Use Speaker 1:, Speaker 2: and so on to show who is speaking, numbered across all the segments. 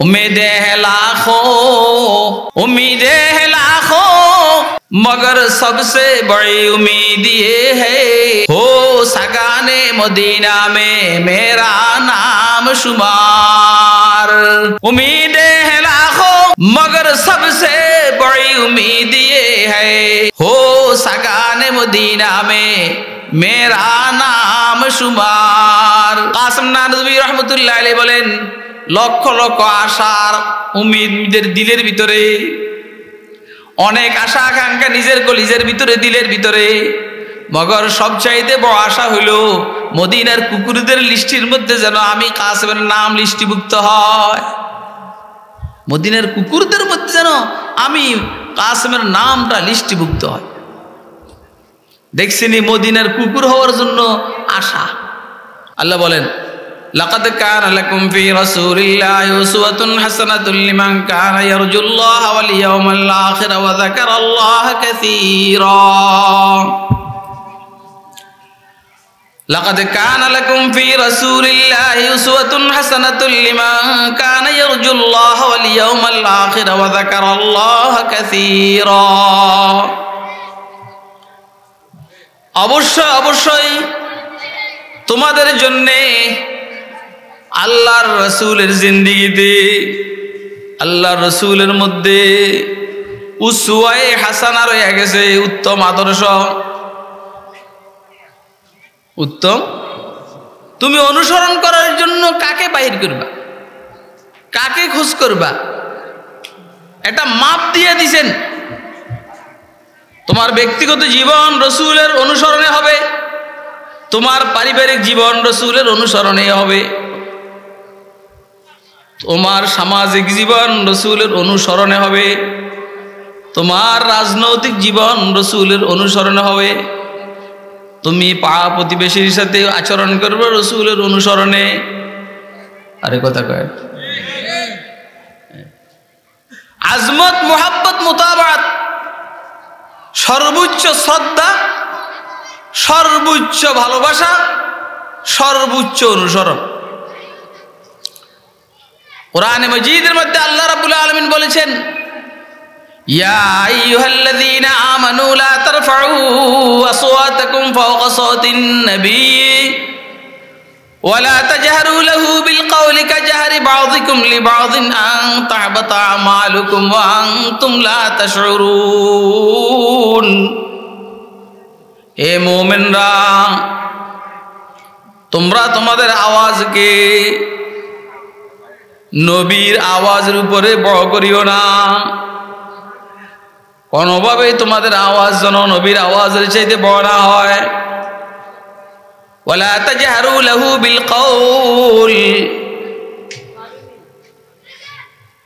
Speaker 1: उम्मीदें हैं लाखों मगर सबसे बड़ी उम्मीद ये है हो सगाने मदीना में मेरा नाम शुमार। उम्मीदें हैं लाखों मगर सबसे बड़ी उम्मीद ये है हो सगाने मदीना में मेरा नाम शुमार। कासिम नानवी रहमतुल्लाह अलैहि बोलेन লক্ষ লক্ষ আশার উম্মিদের দিলের ভিতরে, অনেক আশা আকাঙ্ক্ষা নিজের কলিজের ভিতরে দিলের ভিতরে, মগর সবচাইতে বড় আশা হইল মদিনার কুকুরদের লিস্টির মধ্যে যেন আমি কাসেমের নাম লিস্টিভুক্ত হয়। মদিনার কুকুরদের মধ্যে যেন আমি কাসেমের নামটা লিস্টিভুক্ত হয়। দেখছিনি মদিনার কুকুর হওয়ার জন্য আশা। আল্লাহ বলেন لقد كان لكم في رسول الله أسوة حسنة لمن كان يرجو الله واليوم الآخر وذكر الله كثيرا। لقد كان لكم في رسول الله أسوة حسنة لمن كان يرجو الله واليوم الآخر وذكر الله كثيرا। অবশ্যই তোমাদের জন্যে আল্লাহর রসুলের জিন্দেগিতে আল্লাহর রসুলের মধ্যে উসওয়ায়ে হাসানা রয়ে গেছে, উত্তম আদর্শ। উত্তম তুমি অনুসরণ করার জন্য কাকে বাহির করবা, কাকে খোঁজ করবা, এটা মাপ দিয়ে দিছেন। তোমার ব্যক্তিগত জীবন রসুলের অনুসরণে হবে, তোমার পারিবারিক জীবন রসুলের অনুসরণে হবে, তোমার সামাজিক জীবন রসুলের অনুসরণে হবে, তোমার রাজনৈতিক জীবন রসুলের অনুসরণে হবে, তুমি পাড়া প্রতিবেশীর সাথে আচরণ করবে রসুলের অনুসরণে। আরে কথা কয় আজমত মোহাব্বত মুতাবাত, সর্বোচ্চ শ্রদ্ধা, সর্বোচ্চ ভালোবাসা, সর্বোচ্চ অনুসরণ। কুরআনে মাজিদের মধ্যে আল্লাহ রাব্বুল আলামিন বলেছেন ইয়া আইয়ুহাল্লাযীনা আমানু লা তারফাউ আসওয়াতাকুম ফাওকা সাওতিন নবী ওয়া লা তাজহারু লাহু বিল কওলি কাজহারি বাযিকুম লিবাযিন আন তাহবাতা আমালুকুম ওয়া আনতুম লা তাশউরুন। হে মুমিনরা, তোমরা তোমাদের আওয়াজকে নবীর আওয়াজের উপরে বড় করিও না। কোনোভাবে তোমাদের আওয়াজ যেন নবীর আওয়াজের চাইতে বড় না হয়। ওয়ালা তাজহারু লাহু বিল কওল,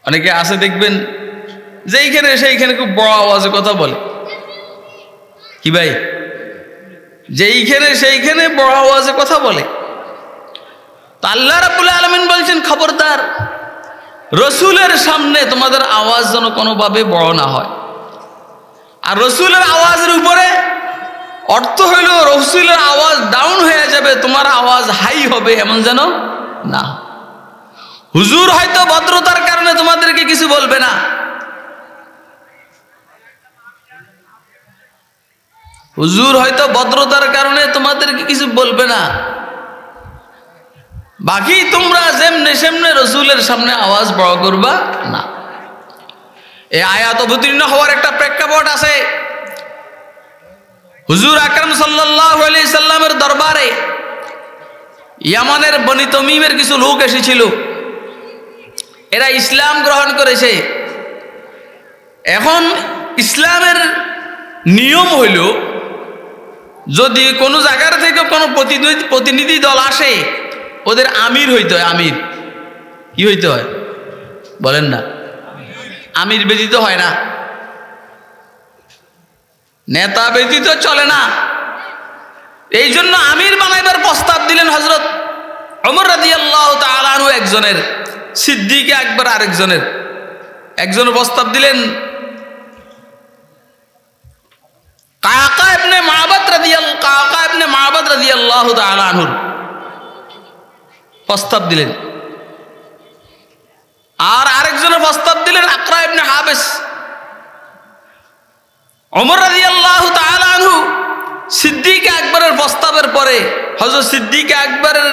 Speaker 1: অনেকে আছে দেখবেন যেইখানে সেইখানে খুব বড় আওয়াজে কথা বলে। কি ভাই, যেইখানে সেইখানে বড় আওয়াজে কথা বলে। আল্লাহ রাব্বুল আলামিন বলছেন খবরদার, রসুলের সামনে তোমাদের আওয়াজ যেন কোনোভাবে বড় না হয়। আর রসুলের আওয়াজের উপরে অর্থ হইল রসুলের আওয়াজ ডাউন হয়ে যাবে, তোমার আওয়াজ হাই হবে, এমন যেন না। হুজুর হয়তো ভদ্রতার কারণে তোমাদেরকে কিছু বলবে না, হুজুর হয়তো ভদ্রতার কারণে তোমাদেরকে কিছু বলবে না, বাকি তোমরা যেমনে সেমনে রসুলের সামনে আওয়াজ বড় করবা না। এই আয়াত অবতীর্ণ হওয়ার একটা প্রেক্ষাপট আছে। হুজুর আকরাম সাল্লাল্লাহু আলাইহি সাল্লামের দরবারে ইয়ামানের বনি তমিমের কিছু লোক এসেছিল। এরা ইসলাম গ্রহণ করেছে। এখন ইসলামের নিয়ম হইল যদি কোনো জায়গার থেকে কোনো প্রতিনিধি দল আসে, ওদের আমির হইতে হয়। আমির কি হইতে হয় বলেন না? আমির ব্যতীত হয় না, নেতা ব্যতীত চলে না। এই জন্য আমির বানাইবার প্রস্তাব দিলেন হযরত ওমর রাদিয়াল্লাহু তাআলা আনহু একজনের, সিদ্দিক আকবর আরেকজনের। একজনের প্রস্তাব দিলেন কাকা ইবনে মাবাদ রাদিয়াল্লাহু তাআলা আনহু, রাদিয়াল্লাহু তাআলা আনহুর। প্রস্তাব দিলেন। প্রস্তাব দিলেন আকরা ইবনে হাবিস। ওমর রাদিয়াল্লাহু তাআলা আনহু সিদ্দিক আকবরের প্রস্তাবের পরে, হযরত সিদ্দিক আকবরের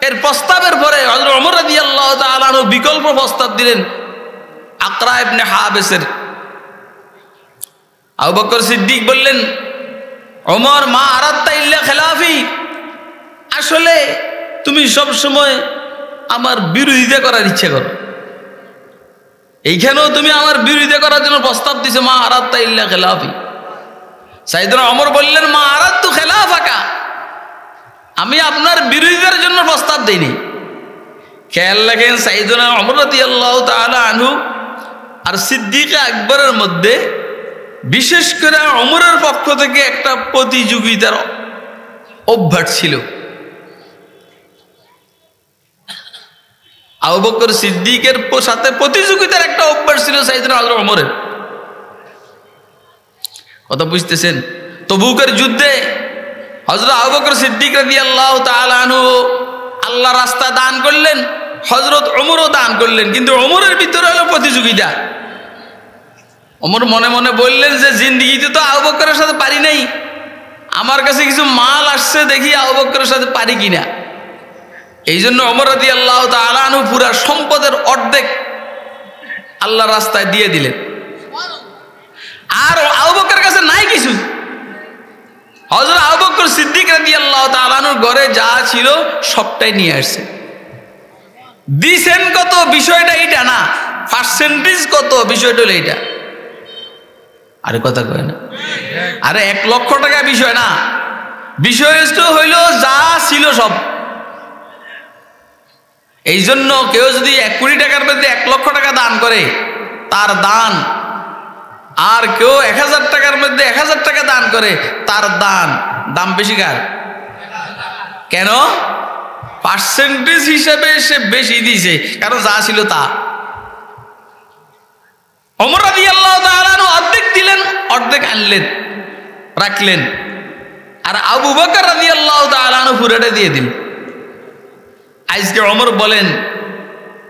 Speaker 1: এর প্রস্তাবের পরে হযরত ওমর রাদিয়াল্লাহু তাআলা আনহু বিকল্প প্রস্তাব দিলেন আকরা ইবনে হাবিসের। আবু বকর সিদ্দিক বললেন, ওমর মা আরাদতা ইল্লা খিলাফি, আসলে তুমি সব সময় আমার বিরোধিতা করার ইচ্ছা করো, এইখানেও তুমি আমার বিরোধিতা করার জন্য প্রস্তাব দিছো, মা আরাদতা ইল্লা খিলাফি। সাইয়েদনা ওমর বললেন, মা আরাদতু খিলাফাকা, আমি আপনার বিরোধিতার জন্য প্রস্তাব দেইনি। খেয়াল রাখেন, সাইয়েদনা ওমর রাদিয়াল্লাহু তাআলা আনহু আর সিদ্দিক আকবরের মধ্যে বিশেষ করে ওমরের পক্ষ থেকে একটা প্রতিযোগিতার অভ্যাস ছিল। আবু বকর সিদ্দিকের সাথে প্রতিযোগিতার একটা অভ্যাস ছিল সাইয়েদনা হযরত ওমরের। কথা বুঝতেছেন? তবুকের যুদ্ধে হযরত আবু বকর সিদ্দিক রাদিয়াল্লাহু তাআলা আনহু আল্লাহ রাস্তা দান করলেন, হযরত ওমরও দান করলেন, কিন্তু ওমরের ভিতরে হলো প্রতিযোগিতা। ওমর মনে মনে বললেন যে জিন্দেগিতে তো আবু বকরের সাথে পারি নাই, আমার কাছে কিছু মাল আসছে, দেখি আবু বকরের সাথে পারি কিনা। এই জন্য ওমর রাদিয়াল্লাহু তাআলা আনহু পুরা সম্পদের অর্ধেক আল্লাহর রাস্তায় দিয়ে দিলেন। আর আবু বকরের কাছে নাই কিছু। হযরত আবু বকর সিদ্দিক রাদিয়াল্লাহু তাআলা আনহুর ঘরে যা ছিল সবটাই নিয়ে আসছে। দিছেন কত বিষয়টা এটা না, পার্সেন্টেজ কত বিষয়টা হলো এটা। আরে কথা কয় না, আরে 1 লক্ষ টাকা বিষয় না, বিষয় হইল যা ছিল সব। এই জন্য কেউ যদি 1 কোটি টাকার মধ্যে 1 লক্ষ টাকা দান করে তার দান, আর কেউ 1000 টাকার মধ্যে 1000 টাকা দান করে তার দাম বেশি কার? কেন? পার্সেন্টেজ হিসেবে সে বেশি দিয়েছে, কারণ যা ছিল তা। ওমর রাদিয়াল্লাহু তাআলা আনহু অর্ধেক দিলেন, অর্ধেক আনলেন রাখলেন, আর আবু বকর রাদিয়াল্লাহু তাআলা আনহু পুরোটা দিয়ে দিলেন। আজকে ওমর বলেন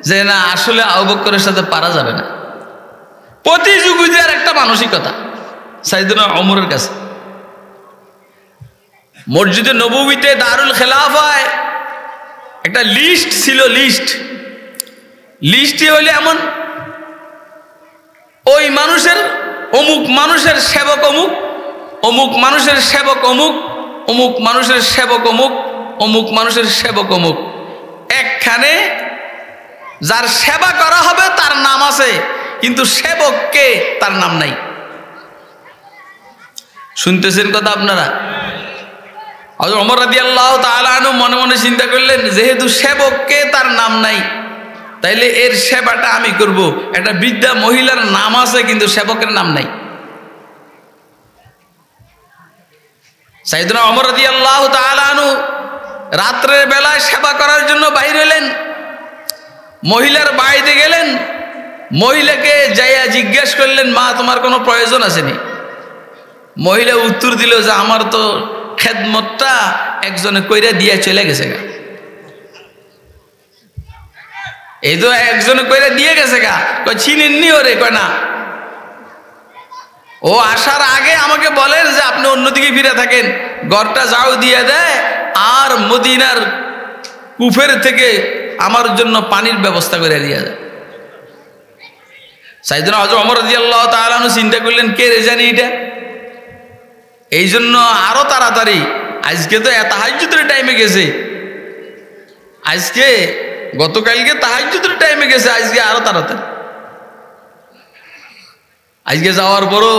Speaker 1: যে না, আসলে আবু বকরের সাথে পারা যাবে না। প্রতিযোগিতার একটা মানসিকতা সাইয়েদনা ওমরের কাছে। মসজিদে নববীতে দারুল খেলাফায় একটা লিস্ট ছিল, লিস্টে হইলে এমন, ওই মানুষের অমুক মানুষের সেবক অমুক, অমুক মানুষের সেবক অমুক, অমুক মানুষের সেবক অমুক, অমুক মানুষের সেবক অমুক। একখানে যার সেবা করা হবে তার নাম আছে, কিন্তু সেবককে তার নাম নাই। শুনতেছেন কথা আপনারা? হযরত ওমর রাদিয়াল্লাহু তাআলা আনহু মনে মনে চিন্তা করলেন, যেহেতু সেবককে তার নাম নাই, তাইলে এর সেবাটা আমি করব। একটা বৃদ্ধা মহিলার নাম আছে, কিন্তু সেবকের নাম নাই। সাইয়েদনা ওমর রাদিয়াল্লাহু তাআলা আনহু রাত্রের বেলায় সেবা করার জন্য বাইর হলেন। মহিলার বাড়িতে গেলেন, মহিলাকে যাইয়া জিজ্ঞেস করলেন, মা তোমার কোনো প্রয়োজন আসেনি? মহিলা উত্তর দিল যে আমার তো খেদমতটা একজনে কইরা দিয়ে চলে গেছে গা। এই তো একজনে কইরা দিয়ে গেছে গা। কয় চিনেননি ওরে? কয় না। ও আসার আগে আমাকে বলেন যে আপনি অন্যদিকে ফিরে থাকেন, ঘরটা যাও দিয়ে দেয়, আর মদিনার কুফের থেকে আমার জন্য পানির ব্যবস্থা করে দিয়ে যায়। সাইয়েদনা হযরত ওমর রাদিয়াল্লাহু তাআলা আনহু চিন্তা করলেন, কে রে জানি এটা। এই জন্য আরো তাড়াতাড়ি, আজকে তো তাহাজ্জুদের টাইমে গেছে, আজকে গতকালকে তাহাজ্জুদের টাইমে গেছে, আজকে আরো তাড়াতাড়ি। আজকে যাওয়ার পরও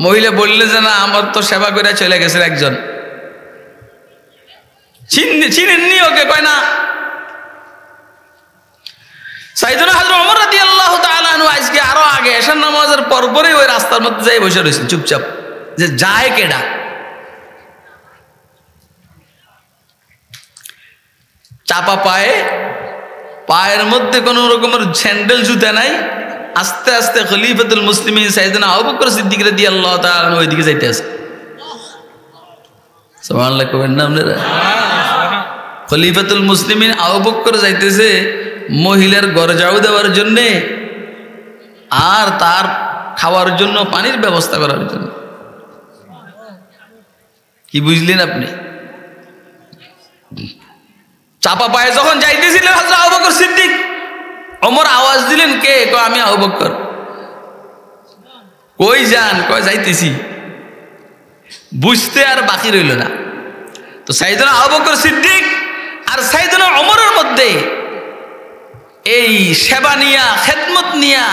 Speaker 1: মহিলা বললে যে না, আমার তো সেবা করে চলে গেছে একজন, চিনেননি ওকে? কয় না। সাইয়েদনা হযরত ওমর রাদিয়াল্লাহু তাআলা আনহু আজকে আরো আগে এশার নামাজের পরপরই ওই রাস্তার মধ্যে যাই বসে রয়েছেন চুপচাপ, যে যায় কেডা। চাপা পায়ের মধ্যে কোন রকমের স্যান্ডেল জুতা নাই। আস্তে আস্তে খলিফাতুল মুসলিমিন সাইয়েদনা আবু বকর সিদ্দিক রাদিয়াল্লাহু তাআলা আনহু ওইদিকে যাইতে আছে। সুবহানাল্লাহ কবেন না আপনারা? খলিফাতুল মুসলিমিন আবু বকর যাইতেছে মহিলার ঘর যাও দেওয়ার জন্যে, আর তার খাওয়ার জন্য পানির ব্যবস্থা করার জন্য। কি বুঝলেন আপনি? চাপা পায়ে যখন যাইতেছিলেন হযরত আবু বকর সিদ্দিক, ওমর আওয়াজ দিলেন, কে? কয় আমি আবু বকর। কই যান? কয় যাইতেছি। বুঝতে আর বাকি রইল না। তো সাইয়েদনা আবু বকর সিদ্দিক আর সাইয়েদনা ওমরের মধ্যে এই সেবা নিয়া, খেদমত নিয়া,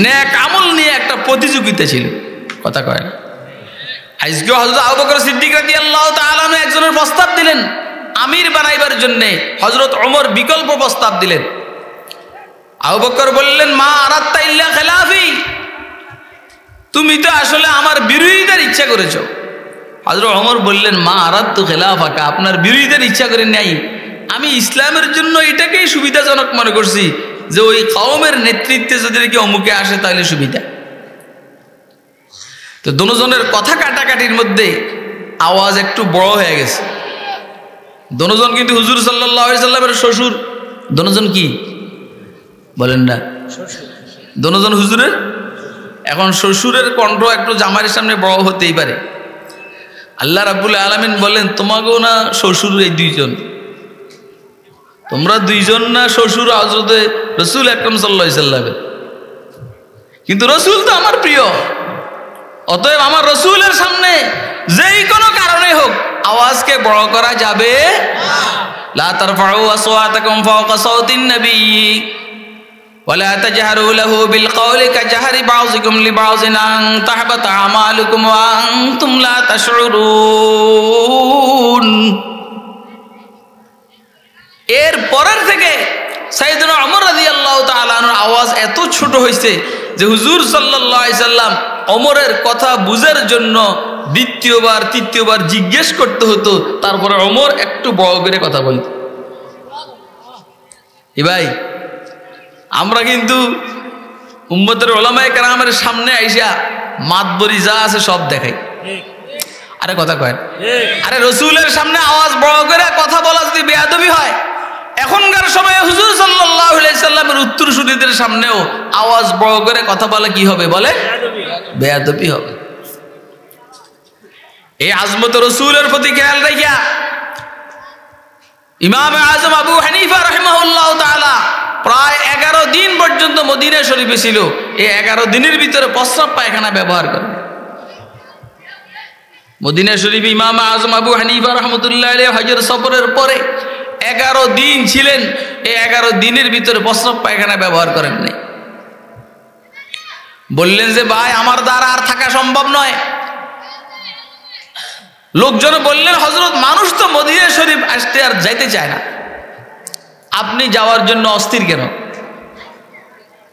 Speaker 1: নেক আমল নিয়ে একটা প্রতিযোগিতা ছিল। কথা কয় না? আজকে হযরত আবু বকর সিদ্দিক রাদিয়াল্লাহু তাআলা আনহু একজনের প্রস্তাব দিলেন আমির বানাইবার জন্য, হযরত ওমর বিকল্প প্রস্তাব দিলেন। আবু বকর বললেন, মা আরাদতা ইল্লা খিলাফি, তুমি তো আসলে আমার বিরোধিতার ইচ্ছা করেছো। হযরত ওমর বললেন, মা আরাদতু খিলাফাকা, আপনার বিরোধিতার ইচ্ছা করে নাই, আমি ইসলামের জন্য এটাকেই সুবিধাজনক মনে করছি যে ওই কওমের নেতৃত্বে যদি নাকি অমুকে আসে তাহলে সুবিধা। তো দুজনের কথা কাটাকাটির মধ্যে আওয়াজ একটু বড় হয়ে গেছে। দুজন কিন্তু হুজুর সাল্লাল্লাহু আলাইহি সাল্লামের শ্বশুর। দুজন কি বলেন না? দুজন হুজুরের। এখন শ্বশুরের কণ্ঠ একটু জামাইয়ের সামনে বড় হতেই পারে। আল্লাহ রাব্বুল আলামিন বলেন, তোমাকেও না শ্বশুর এই দুইজন, তোমরা দুইজন না শ্বশুর হযরত রাসূল আকরাম সাল্লাল্লাহু আলাইহি সাল্লাম, কিন্তু রাসূল তো আমার প্রিয়। অতএব আমার রাসূলের সামনে যেই কোনো কারণে হোক আওয়াজকে বড় করা যাবে না। লা তারফাউ আসওয়াতাকুম ফাওকা সাওতিন নবী ওয়ালা তাজহারু লাহু বিল কওলি কাজহারি বাযিকুম লিবাযিন আন তাহবাতা আমালুকুম ওয়া আনতুম লা তাশউরুন। এর পরের থেকে সাইয়েদনা ওমর রাদিয়াল্লাহু তাআলা আনহুর আওয়াজ এত ছোট হয়েছে যে হুজুর সাল্লাল্লাহু আলাইহি সাল্লাম ওমরের কথা বুঝার জন্য দ্বিতীয়বার তৃতীয়বার জিজ্ঞেস করতে হতো, তারপরে ওমর একটু বড় করে কথা বলত। ভাই, আমরা কিন্তু উম্মতের উলামায়ে কেরামের সামনে আইসা মাতবরি যা আছে সব দেখাই। আরে কথা কয়, আরে রাসূলের সামনে আওয়াজ বড় করে কথা বলা যদি বেয়াদবি হয়, এখনকার সময়ে হুজুর সাল্লাল্লাহু আলাইহি সাল্লামের উত্তরসূরিদের সামনেও আওয়াজ বড় করে কথা বলা কি হবে? বলে বেয়াদবি হবে। এই আজমত রাসূলের প্রতি খেয়াল রাখিয়া ইমাম আজম আবু হানিফা রাহিমাহুল্লাহ তাআলা প্রায় 11 দিন পর্যন্ত মদিনা শরীফে ছিল। এই 11 দিনের ভিতরে প্রস্রাব পায়খানা ব্যবহার করেন। মদিনা শরীফে ইমাম আজম আবু হানিফা রাহমাতুল্লাহ আলাইহি হজের সফরের পরে 11 দিন ছিলেন। এই 11 দিনের ভিতরে প্রস্রাব পায়খানা ব্যবহার করেন নাই। বললেন যে ভাই, আমার দ্বারা আর থাকা সম্ভব নয়। লোকজন বললেন, হযরত মানুষ তো মদিনা শরীফ আসতে আর যাইতে চায় না, আপনি যাওয়ার জন্য অস্থির কেন?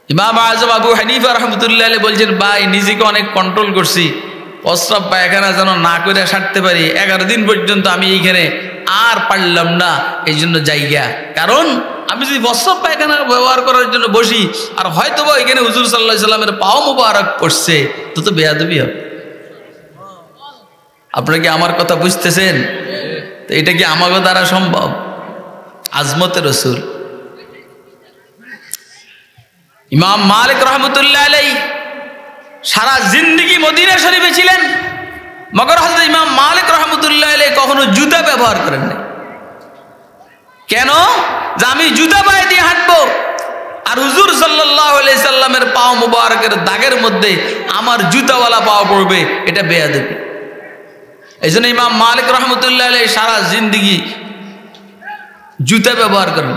Speaker 1: ইমাম আজম আবু হানিফা রাহমাতুল্লাহ আলাইহি বলছেন, ভাই নিজেকে অনেক কন্ট্রোল করছি, প্রস্রাব পায়খানা যেন না করে সারতে পারি। 11 দিন পর্যন্ত আমি এইখানে আর পারলাম না, এই জন্য যাইগা। কারণ আমি যদি প্রস্রাব পায়খানা ব্যবহার করার জন্য বসি আর হয়তো বা এখানে হুজুর সাল্লাল্লাহু আলাইহি সাল্লামের পাও মুবারক পড়ছে, তো বেয়াদবি হবে। আপনারা কি আমার কথা বুঝতেছেন? তো এটা কি আমাগো দ্বারা সম্ভব? আজমতে রাসূল। ইমাম মালিক রহমতুল্লাহ আলাইহি সারা জিন্দেগি মদিনা শরীফে ছিলেন, মগর হযরত ইমাম মালিক রহমতুল্লাহ আলাইহি কখনো জুতা ব্যবহার করেন না। কেন? যে আমি জুতা পায়ে দিয়ে হাঁটবো আর হুজুর সাল্লাল্লাহু আলাইহি সাল্লামের পাও মুবারকের দাগের মধ্যে আমার জুতাওয়ালা পাও পড়বে, এটা বেয়াদবি। এই জন্য ইমাম মালিক রহমতুল্লাহ আলাইহি সারা জিন্দেগি জুতা ব্যবহার করেন।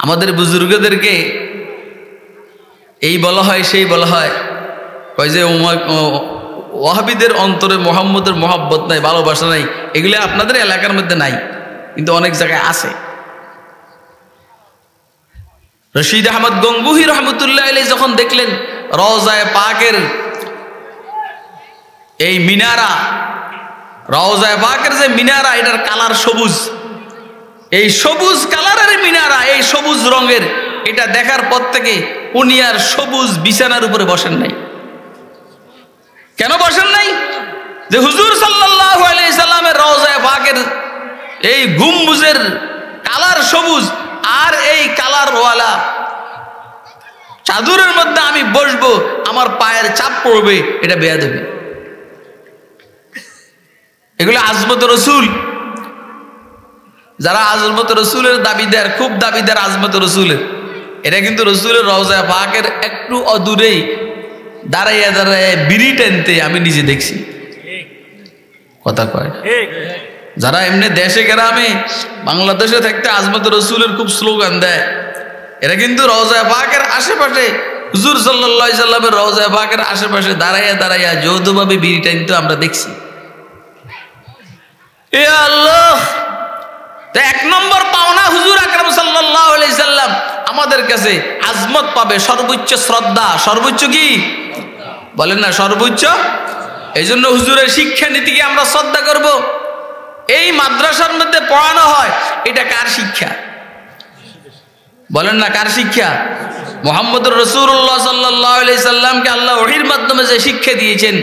Speaker 1: আমাদের বুজুর্গদেরকে এই বলা হয়, সেই বলা হয়, কয় যে ওয়াহাবিদের অন্তরে মুহাম্মদের মহব্বত নাই, ভালোবাসা নাই। এগুলো আপনাদের এলাকার মধ্যে নাই, কিন্তু অনেক জায়গায় আছে। রশিদ আহমদ গঙ্গুহি রহমতুল্লাহ আলাইহি যখন দেখলেন রওজায়ে পাকের এই মিনারা, রওজায়ে পাকের যে মিনারা, এটার কালার সবুজ, এই সবুজ কালারের মিনারা, এই সবুজ রঙের, এটা দেখার পর থেকে উনি আর সবুজ বিছানার উপরে বসেন নাই। কেন বসেন নাই? যে হুজুর সাল্লাল্লাহু আলাইহি সাল্লামের রওজায়ে পাকের এই গম্বুজের কালার সবুজ, আর এই কালারওয়ালা চাদরের মধ্যে আমি বসবো, আমার পায়ের চাপ পড়বে, এটা বেয়াদবি। এগুলো আজমত রসুল। যারা আজমত রসুলের দাবিদার, খুব দাবিদার আজমত রসুলের, এটা কিন্তু রসুলের রওজা পাকের একটু অদূরেই দাঁড়াইয়া দাঁড়াইয়া বিড়ি টানতে আমি নিজে দেখছি। কথা কয় না? যারা এমনি দেশে গ্রামে বাংলাদেশে থাকতে আজমত রসুলের খুব স্লোগান দেয়, এরা কিন্তু রওজা পাকের আশেপাশে, হুজুর সাল্লাল্লাহু আলাইহি সাল্লামের রওজা পাকের আশেপাশে দাঁড়াইয়া দাঁড়াইয়া যৌথভাবে বিড়ি টানতে আমরা দেখছি। এ আল্লাহ, এক নম্বর পাওনা হুজুর আকরাম সাল্লাল্লাহু আলাইহি সাল্লাম আমাদের কাছে আজমত পাবে, সর্বোচ্চ শ্রদ্ধা। সর্বোচ্চ কি বলেন না? সর্বোচ্চ। এই জন্য হুজুরের শিক্ষা নীতিকে আমরা শ্রদ্ধা করব। এই মাদ্রাসার মধ্যে পড়ানো হয়, এটা কার শিক্ষা বলেন না? কার শিক্ষা? মুহাম্মদুর রাসূলুল্লাহ সাল্লাল্লাহু আলাইহি সাল্লামকে আল্লাহ ওহীর মাধ্যমে যে শিক্ষা দিয়েছেন,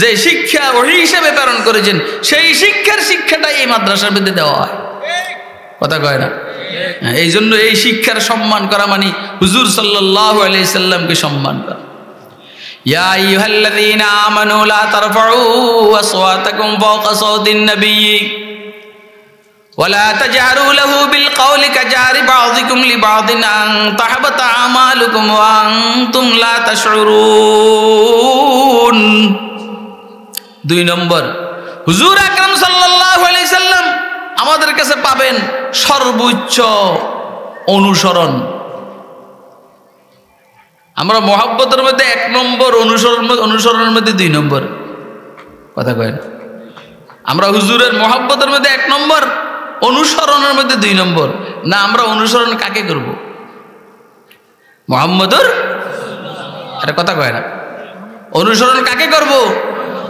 Speaker 1: যে শিক্ষা ওহী হিসেবে প্রেরণ করেছেন, সেই শিক্ষাটা এই মাদ্রাসার মধ্যে দেওয়া হয়। কথা কয় না? এই জন্য এই শিক্ষার সম্মান করা মানে হুজুর সাল্লাল্লাহু আলাইহি সাল্লামকে সম্মান করা। ইয়া আইয়ুহাল্লাযীনা আমানু লা তারফাউ আসওয়াতাকুম ফাওকা সাওতিন নাবিয়্যি ওয়া লা তাজহারু লাহু বিল কওলি কাজারি বাযিকুম লিবাযিন আন তাহবাতা আমালুকুম ওয়া আনতুম লা তাশউরুন। 2 নম্বর, হুজুর আকরাম সাল্লাল্লাহু আলাইহি সাল্লাম আমাদের কাছে পাবেন সর্বোচ্চ অনুসরণ। আমরা মহব্বতের মধ্যে 1 নম্বর, অনুসরণের মধ্যে 2 নম্বর। কথা কয় না? আমরা হুজুরের মহব্বতের মধ্যে 1 নম্বর, অনুসরণের মধ্যে 2 নম্বর। না, আমরা অনুসরণ কাকে করব? মুহাম্মদুর। আরে কথা কয় না? অনুসরণ কাকে করব?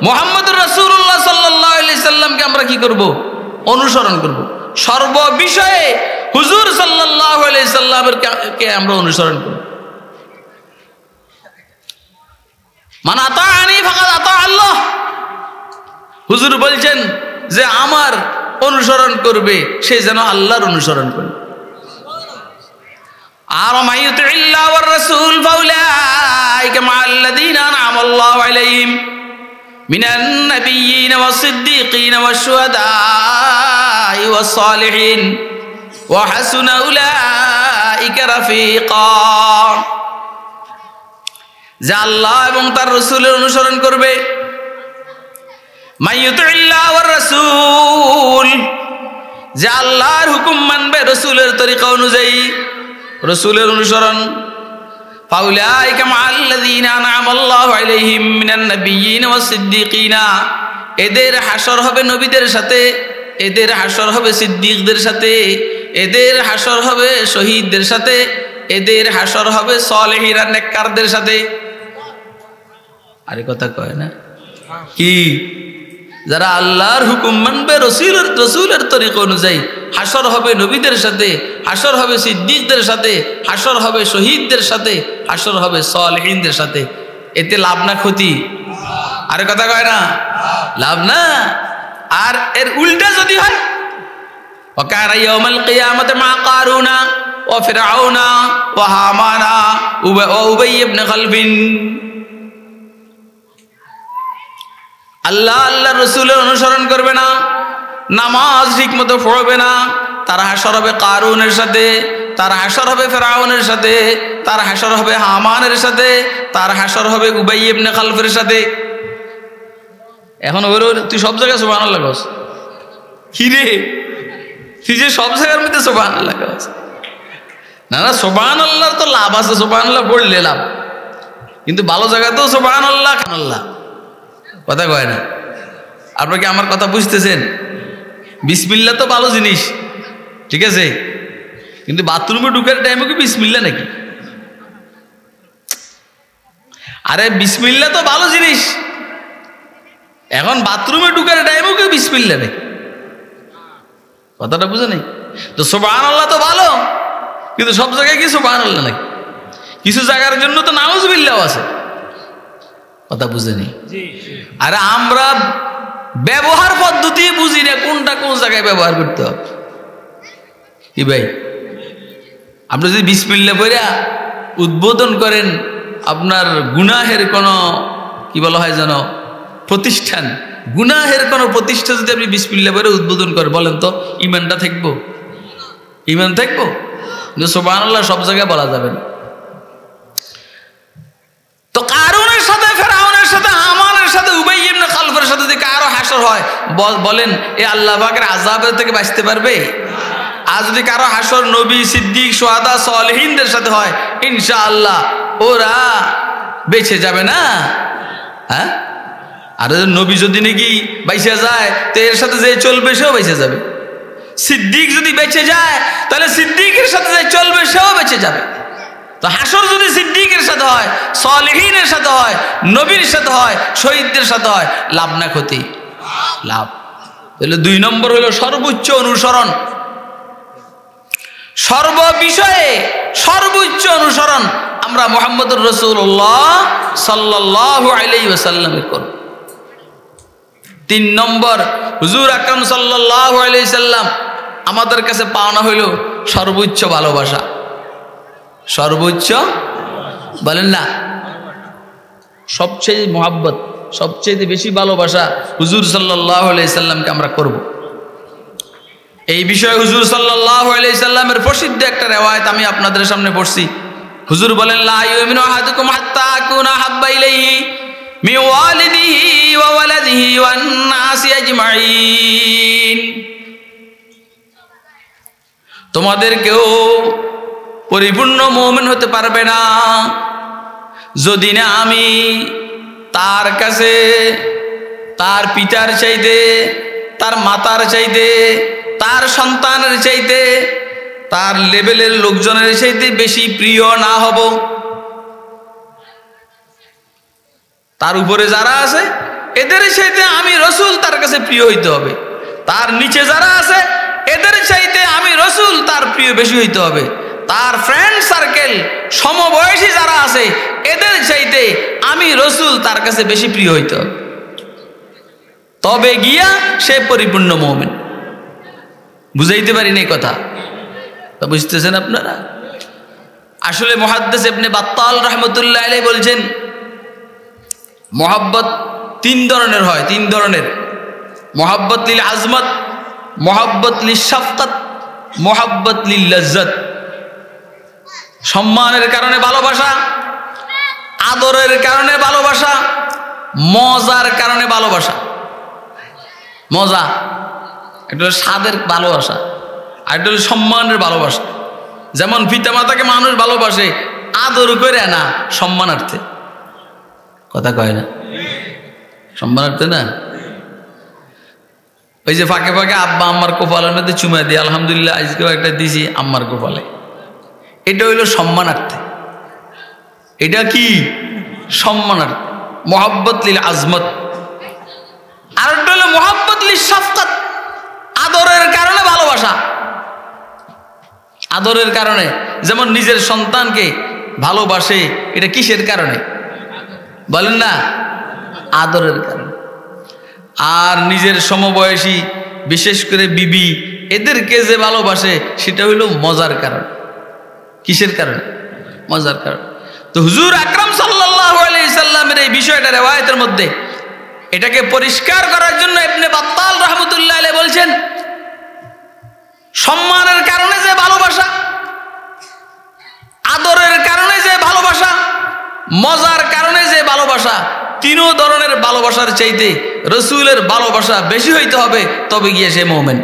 Speaker 1: মুহাম্মদুর রাসূলুল্লাহ সাল্লাল্লাহু আলাইহি সাল্লামকে আমরা কি করব? অনুসরণ করব। সর্ববিষয়ে হুজুর সাল্লাল্লাহু আলাইহি সাল্লামের কে আমরা অনুসরণ করব। মান আতাআনি ফাকাদ আতা আল্লাহ। হুজুর বলছেন যে আমার অনুসরণ করবে সে যেন আল্লাহর অনুসরণ করে। আর মাইয়ুতিল্লাহ ওয়ার রাসূল ফাউলাইকা মাআল্লাযীনা আনআমাল্লাহু আলাইহিম মিনান নাবিয়্যিনা ওয়াস-সিদ্দীকিনা ওয়াশ-শুহাদাই ওয়াস-সালিহিন ওয়া হাসুনা উলাইকা রাফীকা। যে আল্লাহ এবং তার রাসূলের অনুসরণ করবে, মাইয়ুতিল্লাহ ওয়ার রাসূল, যে আল্লাহর হুকুম মানবে রাসূলের তরিকা অনুযায়ী, রাসূলের অনুসরণ। ফাউলাইকা মাআল্লাযীনা আনআমাল্লাহু আলাইহিম মিনান নাবিয়্যিনা ওয়াস-সিদ্দীকিনা। এদের হাসর হবে নবীদের সাথে, এদের হাসর হবে সিদ্দিকদের সাথে, এদের হাসর হবে শহীদদের সাথে, এদের হাসর হবে সালেহীন আর নেককারদের সাথে। আরে কথা কয় না? কি? যারা আল্লাহর হুকুম মানবে রাসূলের তরিকা অনুযায়ী, হাসর হবে নবীদের সাথে, হাসর হবে সিদ্দিকদের সাথে, হাসর হবে শহীদদের সাথে, হাসর হবে সালেহীনদের সাথে। এতে লাভ না ক্ষতি? আরে কথা কয় না? লাভ না। আর এর উল্টা যদি হয়, ওয়াকানা ইয়াউমাল কিয়ামাতি মা কারুনা ওয়া ফিরআউনা ওয়া হামানা ওয়া উবাই ইবনে খালফিন। আল্লাহ আল্লাহর রাসূলের অনুসরণ করবে না, নামাজ ঠিকমতো পড়বে না, তার হাসর হবে কারুনের সাথে, তার হাসর হবে ফিরআউনের সাথে, তার হাসর হবে হামানের সাথে, তার হাসর হবে উবাই ইবনে খালফের সাথে। এখন ওর তুই সব জায়গায় সুবহানাল্লাহ কস কি রে? তুই যে সব জায়গার মধ্যে সুবহানাল্লাহ কস। না না, সুবহানাল্লাহর তো লাভ আছে, সুবহানাল্লাহ পড়লে লাভ, কিন্তু ভালো জায়গাতেও সুবহানাল্লাহ আল্লাহ। কথা কয় না? আপনারা কি আমার কথা বুঝতেছেন? বিসমিল্লাহ তো ভালো জিনিস, ঠিক আছে, কিন্তু বাথরুমে ঢুকার টাইমে কি বিসমিল্লাহ নাকি? আরে বিসমিল্লাহ তো ভালো জিনিস, এখন বাথরুমে ঢুকার টাইমে কি বিসমিল্লাহ নাকি? কথাটা বুঝে নাই তো? সুবহানাল্লাহ তো ভালো, কিন্তু সব জায়গায় কি সুবহানাল্লাহ নাকি? কিছু জায়গার জন্য তো নাউজুবিল্লাহ আছে। কথা বুঝে নেই। আরে আমরা ব্যবহার পদ্ধতি বুঝি না, কোনটা কোন জায়গায় ব্যবহার করতে হবে। কি ভাই, আপনি যদি বিসমিল্লাহ পড়া উদ্বোধন করেন আপনার গুনাহের কোনো কি বলা হয় যেন প্রতিষ্ঠান, গুনাহের কোনো প্রতিষ্ঠান যদি আপনি বিসমিল্লাহ বলে উদ্বোধন করেন, বলেন তো ইমানটা থাকবো? ইমান থাকবো? কিন্তু সুবহানাল্লাহ সব জায়গায় বলা যাবে না। তো কারুনের সাথে, ফেরাউনের সাথে, হামানের সাথে, উবাই ইবনে খালফের সাথে যদি কারো হাসর হয়, বলেন এ আল্লাহ পাকের আযাবের থেকে বাঁচতে পারবে? আর যদি কারো হাসর নবী, সিদ্দিক, শুহাদা, সালেহিনদের সাথে হয়, ইনশাআল্লাহ ওরা বেঁচে যাবে না। হ্যাঁ, আর নবী যদি নাকি বেঁচে যায় তো এর সাথে যে চলবে সেও বেঁচে যাবে। সিদ্দিক যদি বেঁচে যায় তাহলে সিদ্দিকের সাথে যে চলবে সেও বেঁচে যাবে। তো হাসর যদি সিদ্দিকের সাথে হয়, সালেহিনের সাথে হয়, নবীর সাথে হয়, শহীদদের সাথে হয়, লাভ না ক্ষতি? লাভ। তাহলে 2 নম্বর হলো সর্বোচ্চ অনুসরণ, সর্ব বিষয়ে সর্বোচ্চ অনুসরণ আমরা মুহাম্মদুর রাসূলুল্লাহ সাল্লাল্লাহু আলাইহি ওয়াসাল্লামের করব। 3 নম্বর, হুজুর আকরাম সাল্লাল্লাহু আলাইহি সাল্লাম আমাদের কাছে পাওনা হইল সর্বোচ্চ ভালোবাসা। সর্বোচ্চ বলেন না, সবচেয়ে মোহাব্বত, সবচেয়ে বেশি ভালোবাসা হুজুর সাল্লাল্লাহু আলাইহি সাল্লামকে আমরা করব। এই বিষয়ে হুজুর সাল্লাল্লাহু আলাইহি সাল্লামের প্রসিদ্ধ একটা রিওয়ায়াত আমি আপনাদের সামনে পড়ছি। হুজুর বলেন, লা ইউমিনু আহাদুকুম হাত্তা আকুনা হাব্বা ইলাইহি মিন ওয়ালিদিহি ওয়া ওয়ালাদিহি ওয়ান নাসি আজমাইন। তোমাদের কেউ পরিপূর্ণ মুমিন হতে পারবে না যদি না আমি তার কাছে তার পিতার চাইতে, তার মাতার চাইতে, তার সন্তানের চাইতে, তার লেভেলের লোকজনের চাইতে বেশি প্রিয় না হব। তার উপরে যারা আছে এদের চাইতে আমি রসুল তার কাছে প্রিয় হইতে হবে। তার নিচে যারা আছে এদের চাইতে আমি রসুল তার প্রিয় বেশি হইতে হবে। তার ফ্রেন্ড সার্কেল সমবয়সী যারা আছে এদের চাইতে আমি রসুল তার কাছে বেশি প্রিয় হইতে হবে, তবে গিয়া সে পরিপূর্ণ মুমিন। বুঝাইতে পারি না কথা? তা বুঝতেছেন আপনারা? আসলে মুহাদ্দিস ইবনে বাত্তাল রাহমাতুল্লাহ আলাইহি বলছেন মোহাব্বত 3 ধরনের হয়, 3 ধরনের। মোহাব্বত লিল আজমত, মোহাব্বত লিল শাফকাত, মোহাব্বত লিল লাজ্জাত। সম্মানের কারণে ভালোবাসা, আদরের কারণে ভালোবাসা, মজার কারণে ভালোবাসা। মজা এটা হলো স্বাদের ভালোবাসা, আর এটা হলো সম্মানের ভালোবাসা। যেমন পিতামাতাকে মানুষ ভালোবাসে আদর করে না, সম্মানার্থে। কথা কয় না? সম্মানার্থে না। ওই যে ফাঁকে ফাঁকে আব্বা আম্মার কপালের মধ্যে চুমা দিয়ে, আলহামদুলিল্লাহ আজকেও একটা দিছি আম্মার কপালে, এটা হইল সম্মানার্থে। এটা কি? সম্মানার্থে, মোহাব্বত লিল আজমত। আর একটা হলো মোহাব্বত লিল শাফকাত, আদরের কারণে ভালোবাসা। আদরের কারণে, যেমন নিজের সন্তানকে ভালোবাসে, এটা কিসের কারণে বলেন না? আদরের কারণে। আর নিজের সমবয়সী বিশেষ করে বিবি এদেরকে যে ভালোবাসে সেটা হইল মজার কারণ। কিসের কারণে? মজার কারণ। তো হুজুর আকরাম সাল্লাল্লাহু আলাইহি সাল্লামের এই বিষয়টা রিওয়ায়াতের মধ্যে এটাকে পরিষ্কার করার জন্য ইবনে বাত্তাল রাহমাতুল্লাহ আলাইহি বলছেন, সম্মানের কারণে যে ভালোবাসা, আদরের কারণে যে ভালোবাসা, মজার কারণে যে ভালোবাসা, 3 ধরনের ভালোবাসার চাইতে রসুলের ভালোবাসা বেশি হইতে হবে, তবে গিয়ে সে মুমিন।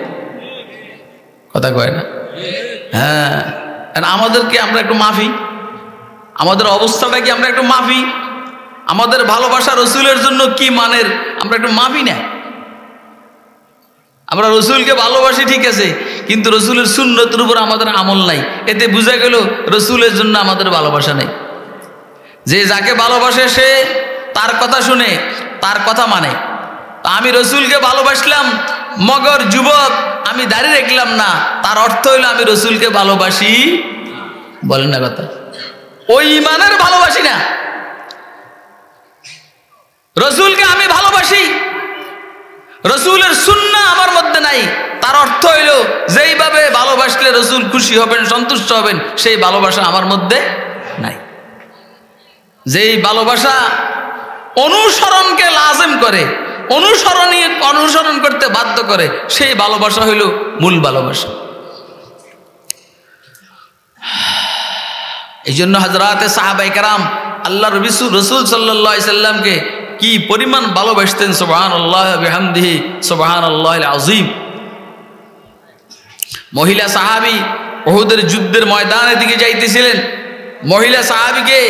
Speaker 1: কথা কয় না? হ্যাঁ। আমাদেরকে আমরা একটু মাফি, আমাদের অবস্থাটা কি আমরা একটু মাফি? আমাদের ভালোবাসা রসুলের জন্য কি মানের, আমরা একটু মাফি না। আমরা রসুলকে ভালোবাসি ঠিক আছে, কিন্তু রসুলের সুন্নতের উপর আমাদের আমল নাই। এতে বোঝা গেল রসুলের জন্য আমাদের ভালোবাসা নেই। যে যাকে ভালোবাসে সে তার কথা শুনে, তার কথা মানে। আমি রসুলকে ভালোবাসলাম মগর যুবক আমি দাঁড়িয়ে রাখলাম না, তার অর্থ হইল আমি রসুলকে ভালোবাসি, বলেন না কথা? ওই ইমানের ভালোবাসি না। রসুলকে আমি ভালোবাসি, রসুলের সুন্নাহ আমার মধ্যে নাই, তার অর্থ হইল যেইভাবে ভালোবাসলে রসুল খুশি হবেন, সন্তুষ্ট হবেন, সেই ভালোবাসা আমার মধ্যে নাই। যেই ভালোবাসা অনুসরণকে লাজিম করে, অনুসরণ করতে বাধ্য করে, সেই ভালোবাসা হইল মূল ভালোবাসা। এই জন্য হযরতে সাহাবায়ে কেরাম আল্লাহর রাসূল সাল্লাল্লাহু আলাইহি সাল্লামকে কি পরিমাণ ভালোবাসতেন, সুবহানাল্লাহ বিহামদিহি সুবহানাল্লাহিল আযীম। মহিলা সাহাবী উহুদের যুদ্ধের ময়দানের দিকে যাইতেছিলেন। মহিলা সাহাবীকে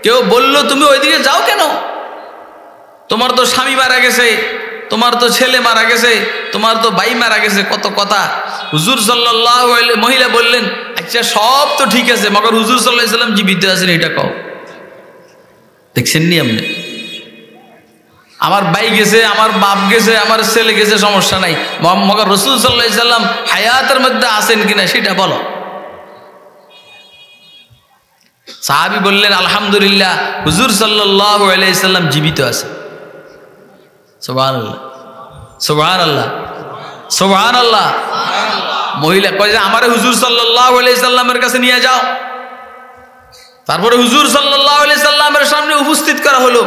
Speaker 1: কেউ বলল, তুমি ওইদিকে যাও কেন? তোমার তো স্বামী মারা গেছে, তোমার তো ছেলে মারা গেছে, তোমার তো ভাই মারা গেছে, কত কথা। হুজুর সাল্লাল্লাহু আলাইহি মহিলা বললেন, আচ্ছা সব তো ঠিক আছে, মগর হুজুর সাল্লাল্লাহু আলাইহি সাল্লাম জীবিত আছেন, এটা কও। দেখছেন নি আপনি? আমার ভাই গেছে, আমার বাপ গেছে, আমার ছেলে গেছে, সমস্যা নাই, মগর রাসূল সাল্লাল্লাহু আলাইহি সাল্লাম হায়াতের মধ্যে আছেন কিনা সেটা বলো। সাহাবী বললেন, আলহামদুলিল্লাহ, হুজুর সাল্লাল্লাহু আলাইহি সাল্লাম জীবিত আছে। সুবহানাল্লাহ, সুবহানাল্লাহ, সুবহানাল্লাহ। মহিলা কয় যে আমারে হুজুর সাল্লাল্লাহু আলাইহি সাল্লামের কাছে নিয়ে যাও। তারপরে হুজুর সাল্লাল্লাহু আলাইহি সাল্লামের সামনে উপস্থিত করা হলো।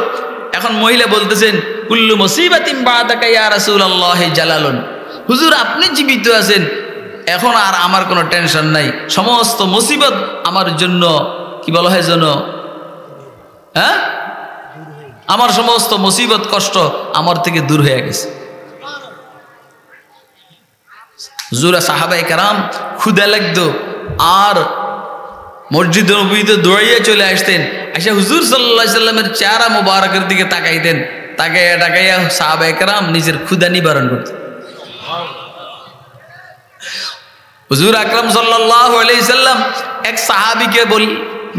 Speaker 1: এখন মহিলা বলতেছেন, কুল্লু মুসিবাতিন বাদাকা ইয়া রাসূলুল্লাহ জালালুন। হুজুর আপনি জীবিত আছেন, এখন আর আমার কোনো টেনশন নাই, সমস্ত মুসিবত আমার জন্য কি বলা হয় যেন, হ্যাঁ, আমার সমস্ত মুসিবত কষ্ট আমার থেকে দূর হয়ে গেছে। হুজুর সাহাবায়ে কেরাম ক্ষুধা লাগতো আর মসজিদ নববীতে দৌড়িয়ে চলে আসতেন, আচ্ছা হুজুর সাল্লাল্লাহু আলাইহি সাল্লামের চেহারা মুবারকের দিকে তাকাইতেন, তাকাইয়া সাহাবায়ে কেরাম নিজের ক্ষুধা নিবারণ করতেন। হুজুর আকরাম সাল্লাল্লাহু আলাইহি সাল্লাম এক সাহাবীকে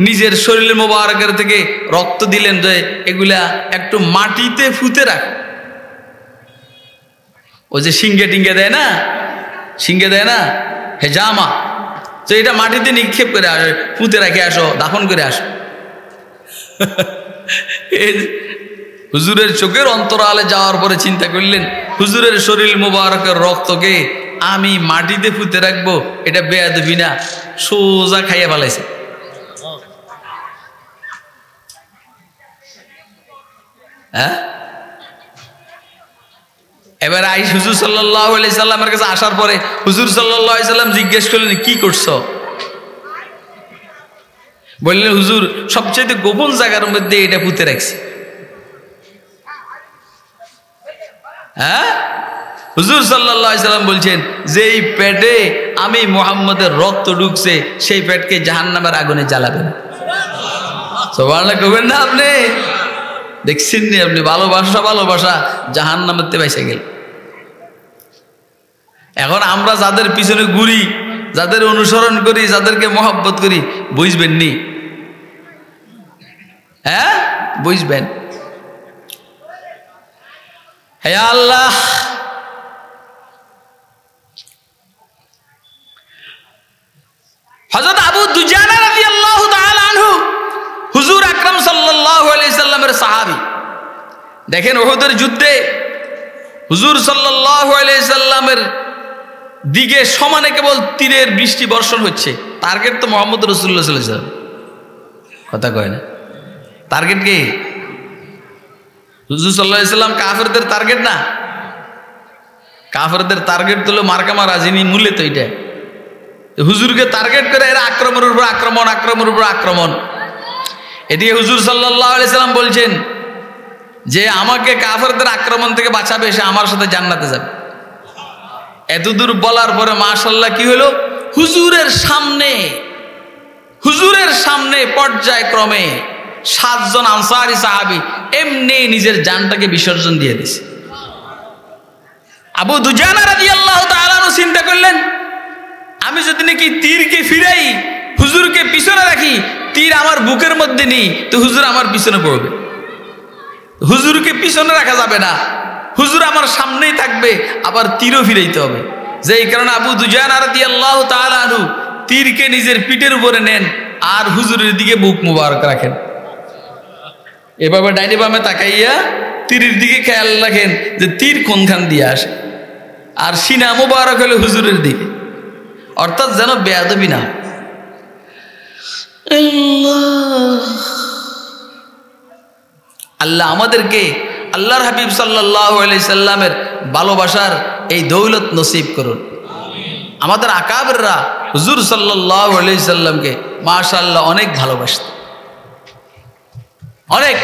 Speaker 1: নিজের শরীরের মুবারকের থেকে রক্ত দিলেন যে এগুলা একটু মাটিতে ফুতে রাখ। ওই যে সিঙ্গে টিঙ্গে দেয় না, সিঙ্গে দেয় না হেজামা, তো এটা মাটিতে নিক্ষেপ করে আসো, পুঁতে রাখে আসো, দাফন করে আসো। হুজুরের চোখের অন্তরালে যাওয়ার পরে চিন্তা করলেন, হুজুরের শরীর মুবারকের রক্তকে আমি মাটিতে পুঁতে রাখবো, এটা বেয়াদবি না, সোজা খাইয়া ফেলাইছে। হ্যাঁ, এবার হুজুর সাল্লাল্লাহু আলাইহি সাল্লামের কাছে আসার পরে হুজুর সাল্লাল্লাহু আলাইহি সাল্লাম জিজ্ঞেস করলেন, কি করছো? বললেন, হুজুর সবচেয়ে গোপন জায়গার মধ্যে এটা পুঁতে রাখছি। হ্যাঁ, হুজুর সাল্লাল্লাহু আলাইহি সাল্লাম বলছেন, যেই পেটে আমি মুহাম্মদের রক্ত ঢুকছে সেই পেটকে জাহান্নামের আগুনে জ্বালাবেন। সুবহানাল্লাহ কইবেন না আপনি? দেখছেন নি আপনি? ভালোবাসা জাহান্নামের তে বাইসে গেল। এখন আমরা যাদের পিছনে ঘুরি, যাদের অনুসরণ করি, যাদেরকে মহব্বত করি, বুঝবেন নি? হ্যাঁ, বুঝবেন। হে আল্লাহ, হযরত আবু দুজানা রাদিয়াল্লাহু তাআলা আনহু হুজুর আকরাম সাল্লাল্লাহু আলাইহি সাল্লামের সাহাবী। দেখেন উহুদের যুদ্ধে হুজুর সাল্লাল্লাহু আলাইহি সাল্লামের দিকে সমানে কেবল তীরের বৃষ্টি বর্ষণ হচ্ছে। টার্গেট তো মুহাম্মদ রাসূলুল্লাহ সাল্লাল্লাহু আলাইহি সাল্লাম, কথা কয় না? টার্গেট কি? হুজুর সাল্লাল্লাহু আলাইহি সাল্লাম কাফেরদের টার্গেট না। কাফেরদের টার্গেট হলো মার্কা মারা, যিনি মূলে তো এটা হুজুরকে টার্গেট করে এরা আক্রমণের উপর আক্রমণ, আক্রমণের উপর আক্রমণ। এদিকে হুজুর সাল্লাল্লাহু আলাইহি সাল্লাম বলছেন যে আমাকে কাফেরদের আক্রমণ থেকে বাঁচাবে, সে আমার সাথে জান্নাতে যাবে। এতদূর বলার পরে মাশাআল্লাহ কি হলো, হুজুরের সামনে পর্যায়ক্রমে 7 জন আনসারী সাহাবী এমনি নিজের জানটাকে বিসর্জন দিয়ে দিয়েছে। আবু দুজানা রাদিয়াল্লাহু তাআলা চিন্তা করলেন, আমি যদি নাকি তীরকে ফিরাই, হুজুরকে পিছনে রাখি, তীর আমার বুকের মধ্যে নেই, তো হুজুর আমার পিছনে পড়বে। হুজুরকে পিছনে রাখা যাবে না, হুজুর আমার সামনেই থাকবে, আবার তীরও ফিরাইতে হবে। যেই কারণে আবু দুজানা রাদিয়াল্লাহু তাআলা আনহু তীরকে নিজের পিঠের উপরে নেন আর হুজুরের দিকে বুক মুবারক রাখেন। এভাবে ডাইনে বামে তাকাইয়া তীরের দিকে খেয়াল রাখেন যে তীর কোনখান দিয়ে আসে, আর সিনা মুবারক হলো হুজুরের দিকে, অর্থাৎ যেন বেয়াদবি না। আল্লাহ আল্লাহ আমাদেরকে আল্লাহর হাবিব সাল্লাল্লাহু আলাইহি সাল্লামের ভালোবাসার এই দৌলত নসিব করুন। আমাদের আকাবেররা হুজুর সাল্লাল্লাহু আলাইহি সাল্লামকে মাশাআল্লাহ অনেক ভালোবাসত, অনেক।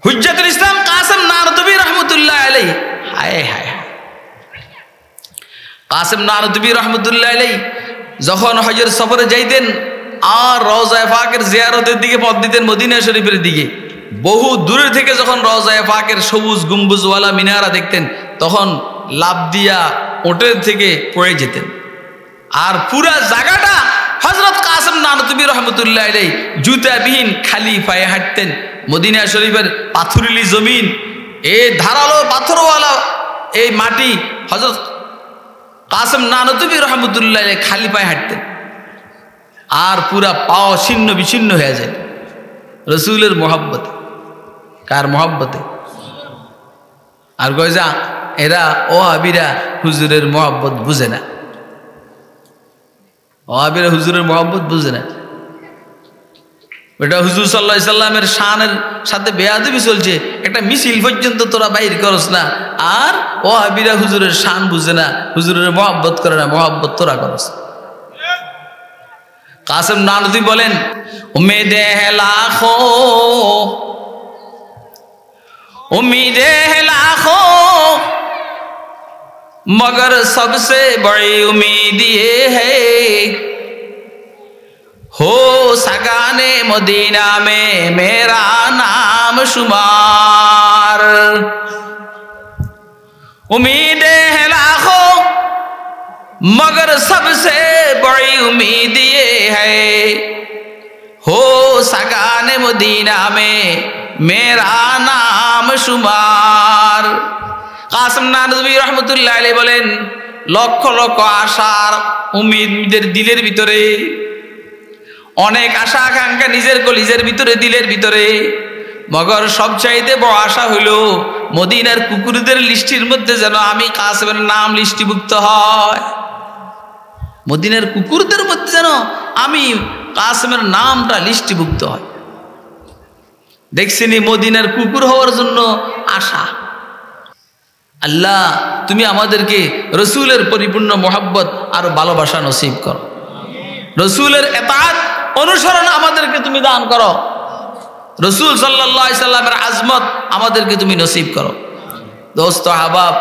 Speaker 1: হুজ্জাতুল ইসলাম কাসেম নানতুবি রহমতুল্লাহ আলাইহি, হায় হায়, কাসেম নানতুবি রহমতুল্লাহ আলাইহি যখন হজের সফরে যাইতেন আর রওজায়ে পাকের জিয়ারতের দিকে পথ দিতেন মদিনা শরীফের দিকে, বহু দূরে থেকে যখন রওজায়ে পাকের সবুজ গম্বুজওয়ালা মিনারা দেখতেন তখন লাফ দিয়া ওটের থেকে পড়ে যেতেন। আর পুরা জায়গাটা হযরত কাসেম নানতুবি রহমতুল্লাহ আলাইহি জুতাবিহীন খালি পায়ে হাঁটতেন। মদিনা শরীফের পাথুরিলি জমিন, এই ধারালো পাথরওয়ালা এই মাটি, হযরত কাসেম নানতুবি রহমতুল্লাহ আলাইহি খালি পায়ে হাঁটতেন আর পুরা পাও ছিন্ন বিচ্ছিন্ন হয়ে যায় রসুলের মহব্বতে। কার মহব্বতে? আর কয় যা এরা ওহাবিরা হুজুরের মহব্বত বুঝে না, ওহাবিরা হুজুরের মহব্বত বুঝে না। এটা হুজুর সাল্লাল্লাহু আলাইহি সাল্লামের শানের সাথে বেয়াদবি চলছে, একটা মিছিল পর্যন্ত তোরা বাইর করস না, আর ওহাবিরা হুজুরের শান বুঝে না, হুজুরের মহব্বত করে না, মহব্বত তোরা করস। কাসেম নানতুবি বলেন, উম্মীদে হ্যায় লাখো, उम्मीदें हैं लाखों मगर सबसे बड़ी उम्मीद ये है हो सगाने मदीना में मेरा नाम शुमार। उम्मीदें हैं लाखों मगर सबसे बड़ी उम्मीद ये है हो सगाने मदीना में मेरा नाम शुमार। কাসেম নানতুবি রহমতুল্লাহ আলাইহি বলেন, লক্ষ লক্ষ আশার উম্মিদের দিলের ভিতরে, অনেক আশা আকাঙ্ক্ষা নিজের কলিজের ভিতরে, দিলের ভিতরে, মগর সবচাইতে বড় আশা হইল মদিনার কুকুরদের লিস্টির মধ্যে যেন আমি কাসেমের নাম লিস্টিভুক্ত হয়, মদিনার কুকুরদের মধ্যে যেন আমি কাসেমের নামটা লিস্টিভুক্ত হয়। দেখছিনি মদিনার কুকুর হওয়ার জন্য আশা। আল্লাহ তুমি আমাদেরকে রসুলের পরিপূর্ণ মহব্বত আর ভালোবাসা নসিব করো, রসুলের এতাআত অনুসরণ আমাদেরকে তুমি দান করো, রসুল সাল্লাল্লাহু আলাইহি সাল্লামের আজমত আমাদেরকে তুমি নসিব করো। দোস্ত আহবাব,